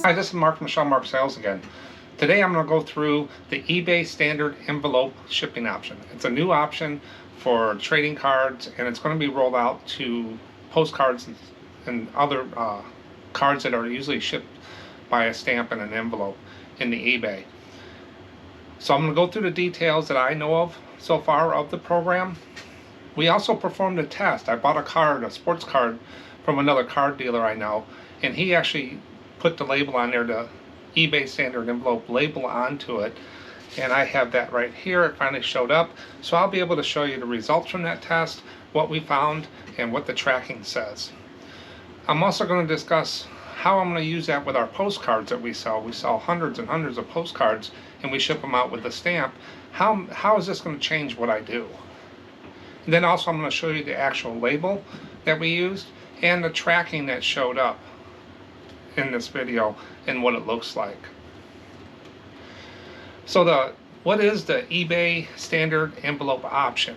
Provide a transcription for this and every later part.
Hi, this is Mark from ShelMark Sales again. Today I'm going to go through the eBay standard envelope shipping option. It's a new option for trading cards, and it's going to be rolled out to postcards and other cards that are usually shipped by a stamp and an envelope in the eBay. So I'm going to go through the details that I know of so far of the program. We also performed a test. I bought a sports card from another card dealer I know, and he actually put the label on there, the eBay standard envelope label onto it, and I have that right here. It finally showed up, so I'll be able to show you the results from that test, what we found, and what the tracking says. I'm also going to discuss how I'm going to use that with our postcards that we sell. We sell hundreds and hundreds of postcards, and we ship them out with the stamp. How is this going to change what I do? And then also I'm going to show you the actual label that we used and the tracking that showed up in this video and what it looks like. So what is the eBay standard envelope option?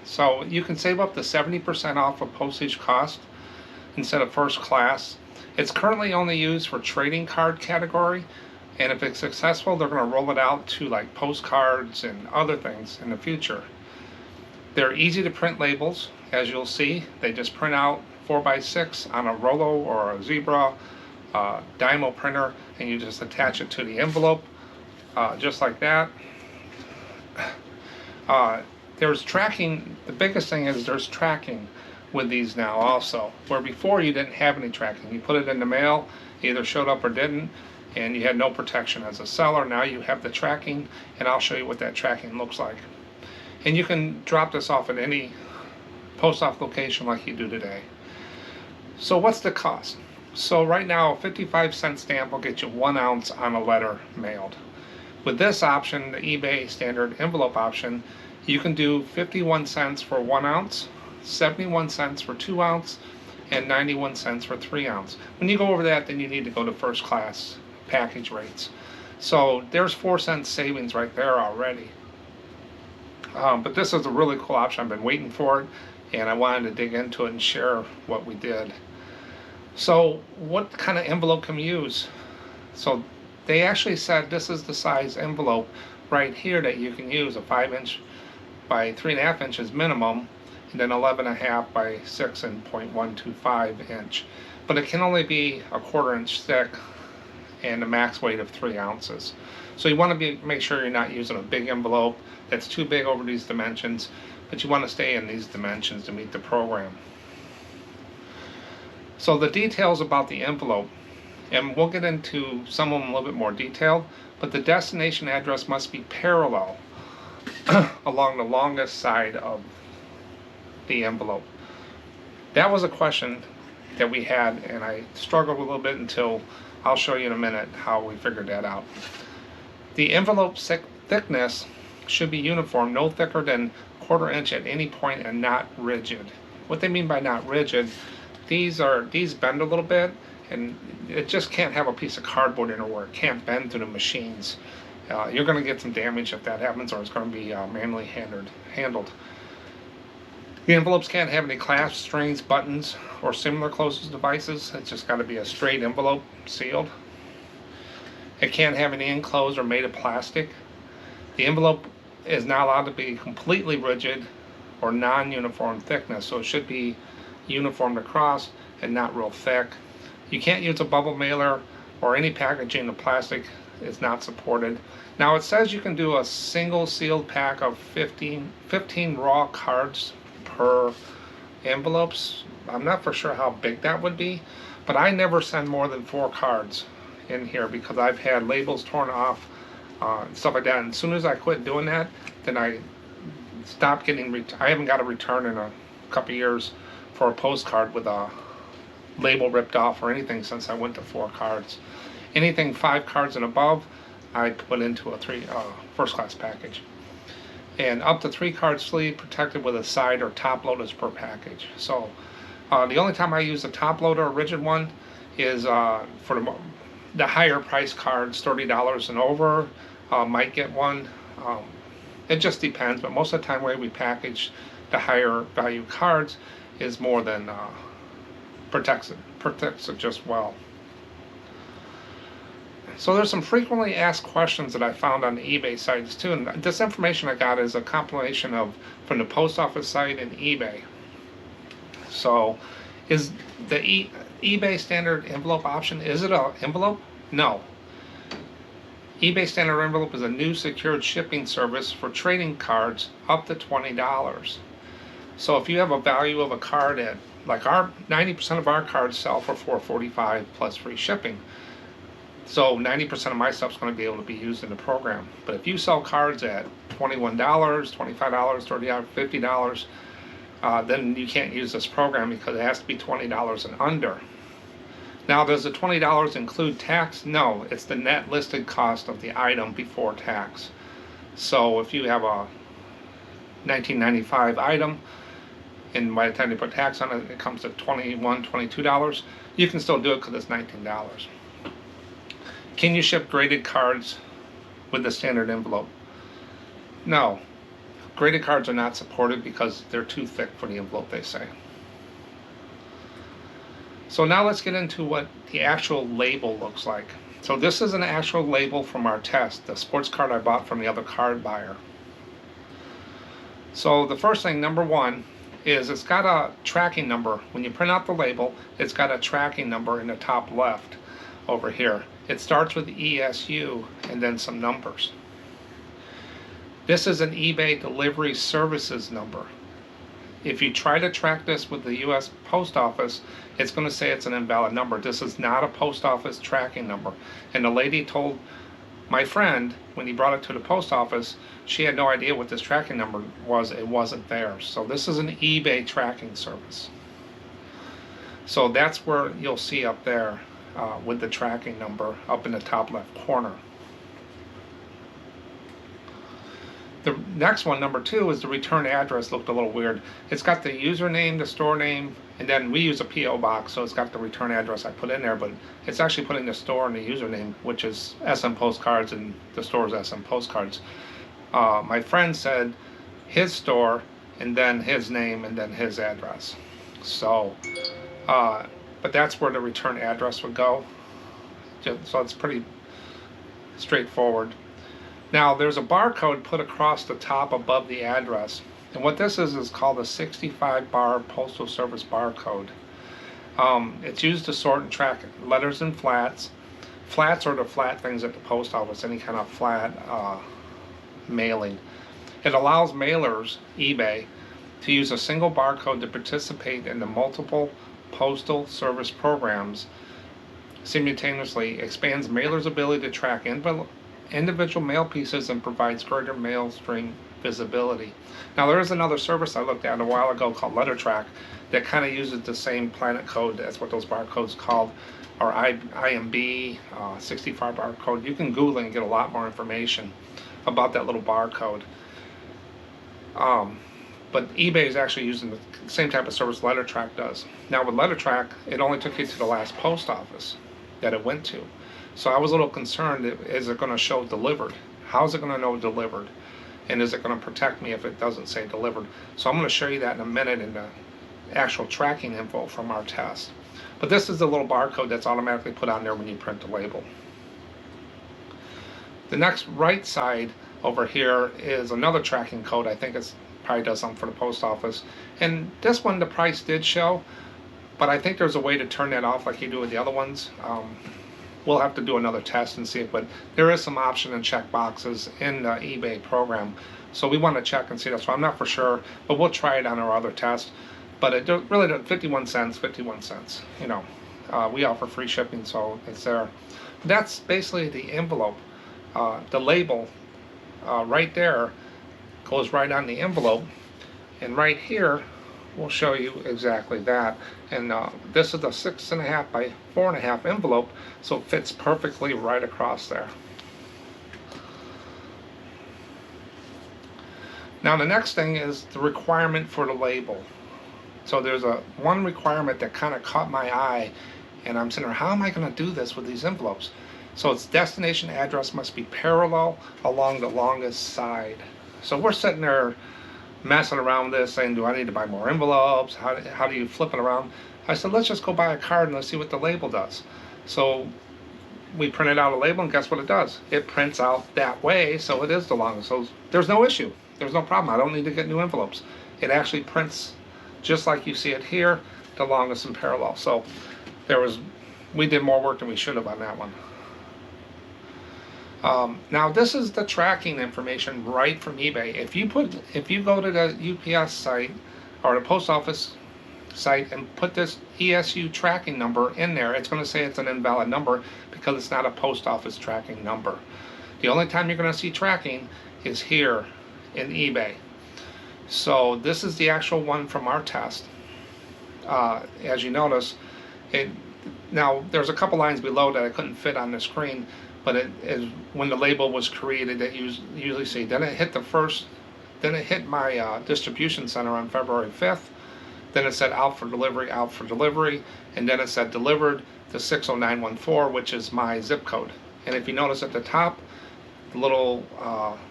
So you can save up to 70% off of postage cost instead of first class. It's currently only used for trading card category, and if it's successful, they're going to roll it out to like postcards and other things in the future. They're easy to print labels, as you'll see. They just print out 4x6 on a Rollo or a Zebra Dymo printer, and you just attach it to the envelope just like that. There's tracking. The biggest thing is there's tracking with these now also, where before you didn't have any tracking. You put it in the mail, either showed up or didn't, and you had no protection as a seller. Now you have the tracking, and I'll show you what that tracking looks like. And you can drop this off at any post office location like you do today. So what's the cost? So right now, a 55-cent stamp will get you 1 ounce on a letter mailed. With this option, the eBay standard envelope option, you can do 51 cents for 1 ounce, 71 cents for 2 ounce, and 91 cents for 3 ounce. When you go over that, then you need to go to first class package rates. So there's 4 cents savings right there already. But this is a really cool option. I've been waiting for it, and I wanted to dig into it and share what we did. So what kind of envelope can we use? So they actually said this is the size envelope right here that you can use, a 5-inch by 3.5 inches minimum, and then 11.5 by 6 and 0.125 inch. But it can only be a 1/4 inch thick and a max weight of 3 ounces. So you want to make sure you're not using a big envelope that's too big over these dimensions, but you want to stay in these dimensions to meet the program. So the details about the envelope, and we'll get into some of them a little bit more detailed, but the destination address must be parallel along the longest side of the envelope. That was a question that we had, and I struggled a little bit until I'll show you in a minute how we figured that out. The envelope thickness should be uniform, no thicker than 1/4 inch at any point, and not rigid. What they mean by not rigid, these bend a little bit, and it just can't have a piece of cardboard in it where it can't bend through the machines. You're going to get some damage if that happens, or it's going to be manually handled. The envelopes can't have any clasps, strings, buttons, or similar closest devices. It's just got to be a straight envelope, sealed. It can't have any enclosed or made of plastic. The envelope is not allowed to be completely rigid or non-uniform thickness, so it should be uniform across and not real thick. You can't use a bubble mailer, or any packaging of plastic is not supported. Now it says you can do a single sealed pack of 15 raw cards per envelopes. I'm not for sure how big that would be, but I never send more than 4 cards in here because I've had labels torn off and stuff like that. And as soon as I quit doing that, then I stopped getting I haven't got a return in a couple years for a postcard with a label ripped off or anything since I went to 4 cards. Anything 5 cards and above, I put into a first class package. And up to 3 card sleeve protected with a side or top loaders per package. So the only time I use a top loader, a rigid one, is for the higher price cards, $30 and over, might get one. It just depends, but most of the time the way we package the higher value cards is more than protects it just well. So there's some frequently asked questions that I found on the eBay sites too, and this information I got is a compilation of from the post office site and eBay. So, is the eBay standard envelope option, is it an envelope? No. eBay standard envelope is a new secured shipping service for trading cards up to $20. So if you have a value of a card at, like our 90% of our cards sell for $4.45 plus free shipping. So 90% of my stuff is going to be able to be used in the program. But if you sell cards at $21, $25, $30, $50, then you can't use this program because it has to be $20 and under. Now, does the $20 include tax? No, it's the net listed cost of the item before tax. So if you have a $19.95 item, and by the time you put tax on it, it comes to $21, $22, you can still do it because it's $19. Can you ship graded cards with the standard envelope? No. Graded cards are not supported because they're too thick for the envelope, they say. So now let's get into what the actual label looks like. So this is an actual label from our test, the sports card I bought from the other card buyer. So the first thing, number one, is it's got a tracking number. When you print out the label, it's got a tracking number in the top left over here. It starts with ESU and then some numbers. This is an eBay delivery services number. If you try to track this with the US Post Office, it's going to say it's an invalid number. This is not a post office tracking number. And the lady told my friend, when he brought it to the post office, she had no idea what this tracking number was. It wasn't there. So this is an eBay tracking service. So that's where you'll see up there with the tracking number up in the top left corner. The next one, number two, is the return address. Looked a little weird. It's got the username, the store name, and then we use a P.O. box, so it's got the return address I put in there, but it's actually putting the store and the username, which is SMPostcards, and the store is SMPostcards. My friend said his store, and then his name, and then his address. So, but that's where the return address would go. So it's pretty straightforward. Now, there's a barcode put across the top above the address. And what this is called a 65-bar Postal Service barcode. It's used to sort and track letters and flats. Flats are the flat things at the post office, any kind of flat mailing. It allows mailers, eBay, to use a single barcode to participate in the multiple postal service programs simultaneously, expands mailers' ability to track individual mail pieces, and provides greater mail stream visibility. Now, there is another service I looked at a while ago called LetterTrack that kind of uses the same planet code. That's what those barcodes called, or IMB 65 barcode. You can Google it and get a lot more information about that little barcode. But eBay is actually using the same type of service LetterTrack does. Now with LetterTrack, it only took you to the last post office that it went to. So I was a little concerned, is it going to show delivered? How is it going to know delivered? And is it going to protect me if it doesn't say delivered? So I'm going to show you that in a minute in the actual tracking info from our test. But this is the little barcode that's automatically put on there when you print the label. The next right side over here is another tracking code. I think it's probably does something for the post office. And this one, the price did show, but I think there's a way to turn that off like you do with the other ones. We'll have to do another test and see it, but there is some option and check boxes in the eBay program. So we want to check and see that. So I'm not for sure, but we'll try it on our other test. But it really does 51 cents. You know, we offer free shipping, so it's there. That's basically the envelope. The label right there goes right on the envelope, and right here we'll show you exactly that. And this is a 6.5 by 4.5 envelope, so it fits perfectly right across there. Now the next thing is the requirement for the label. So there's one requirement that kind of caught my eye, and I'm sitting there, how am I going to do this with these envelopes? So its destination address must be parallel along the longest side. So we're sitting there messing around with this, saying, do I need to buy more envelopes? How do you flip it around? I said, let's just go buy a card and let's see what the label does. So we printed out a label, and guess what it does? It prints out that way, so it is the longest. So there's no issue. There's no problem. I don't need to get new envelopes. It actually prints just like you see it here, the longest in parallel. So we did more work than we should have on that one. Now this is the tracking information right from eBay. If you go to the UPS site or the post office site and put this ESU tracking number in there, it's going to say it's an invalid number because it's not a post office tracking number. The only time you're going to see tracking is here in eBay. So this is the actual one from our test. As you notice, now there's a couple lines below that I couldn't fit on the screen, but it is when the label was created that you usually see. Then it hit my distribution center on February 5th. Then it said out for delivery, and then it said delivered to 60914, which is my zip code. And if you notice at the top, the little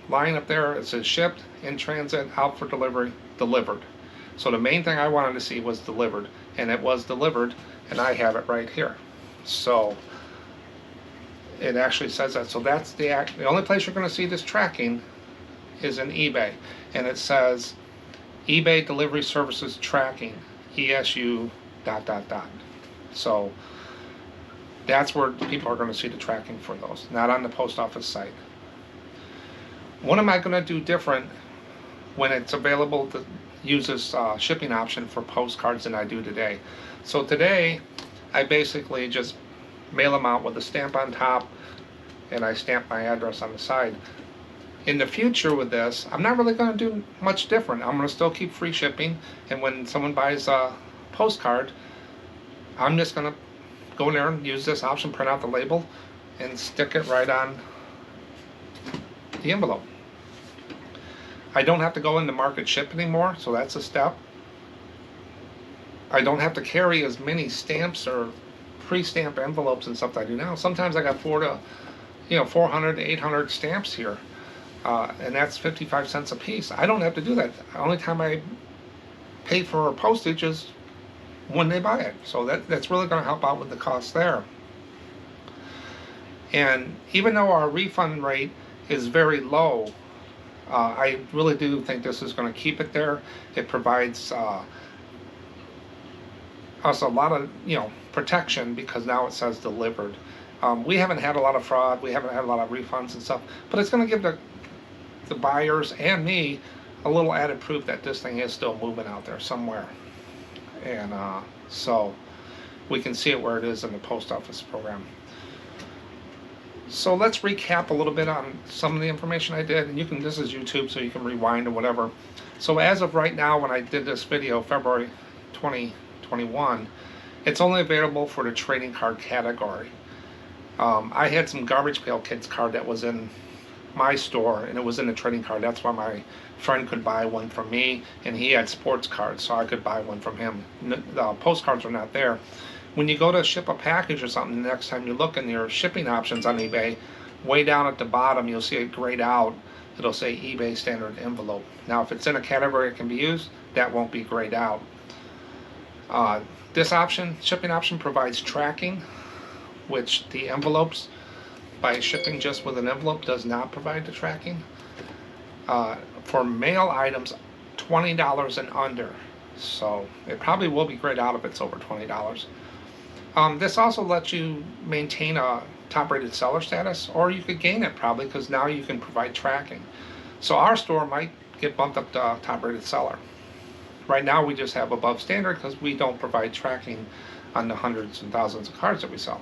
line up there, it says shipped, in transit, out for delivery, delivered. So the main thing I wanted to see was delivered, and it was delivered, and I have it right here. So it actually says that. So that's the only place you're going to see this tracking is in eBay, and it says eBay delivery services tracking ESU ... So that's where people are going to see the tracking for those, not on the post office site. What am I going to do different when it's available to use this shipping option for postcards than I do today? So today I basically just mail them out with a stamp on top, and I stamp my address on the side. In the future with this, I'm not really going to do much different. I'm going to still keep free shipping, and when someone buys a postcard, I'm just going to go in there and use this option, print out the label, and stick it right on the envelope. I don't have to go into market ship anymore, so that's a step. I don't have to carry as many stamps or pre-stamped envelopes and stuff that I do now. Sometimes I got 400 to 800 stamps here, and that's 55 cents a piece. I don't have to do that. The only time I pay for postage is when they buy it. So that's really going to help out with the cost there. And even though our refund rate is very low, I really do think this is going to keep it there. It provides us a lot of protection because now it says delivered. We haven't had a lot of fraud. We haven't had a lot of refunds and stuff, but it's going to give the buyers and me a little added proof that this thing is still moving out there somewhere. And so we can see it where it is in the post office program. So let's recap a little bit on some of the information I did. And this is YouTube, so you can rewind or whatever. So as of right now, when I did this video, February 2021, it's only available for the trading card category. I had some Garbage Pail Kids card that was in my store, and it was in the trading card. That's why my friend could buy one from me, and he had sports cards, so I could buy one from him. The postcards are not there. When you go to ship a package or something, the next time you look in your shipping options on eBay, way down at the bottom, you'll see it grayed out. It'll say eBay standard envelope. Now, if it's in a category that can be used, that won't be grayed out. This shipping option, provides tracking, which the envelopes, by shipping just with an envelope, does not provide the tracking. For mail items, $20 and under. So it probably will be grayed out if it's over $20. This also lets you maintain a top-rated seller status, or you could gain it probably, because now you can provide tracking. So our store might get bumped up to top-rated seller. Right now we just have above standard because we don't provide tracking on the hundreds and thousands of cards that we sell.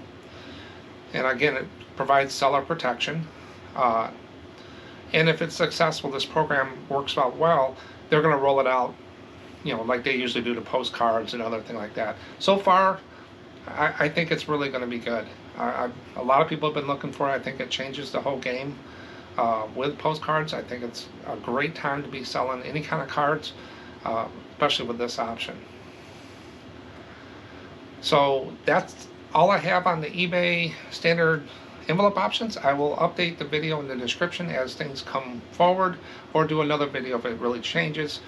And again, it provides seller protection. And if it's successful, this program works out well, they're going to roll it out, like they usually do to postcards and other things like that. So far, I think it's really going to be good. A lot of people have been looking for it. I think it changes the whole game with postcards. I think it's a great time to be selling any kind of cards, especially with this option. So that's all I have on the eBay standard envelope options. I will update the video in the description as things come forward, or do another video if it really changes.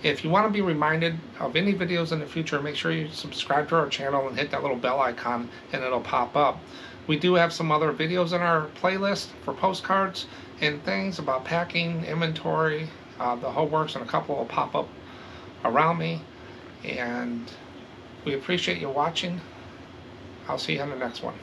If you want to be reminded of any videos in the future, make sure you subscribe to our channel and hit that little bell icon and it'll pop up. We do have some other videos in our playlist for postcards and things about packing, inventory, the whole works, and a couple will pop up around me. And we appreciate you watching. I'll see you on the next one.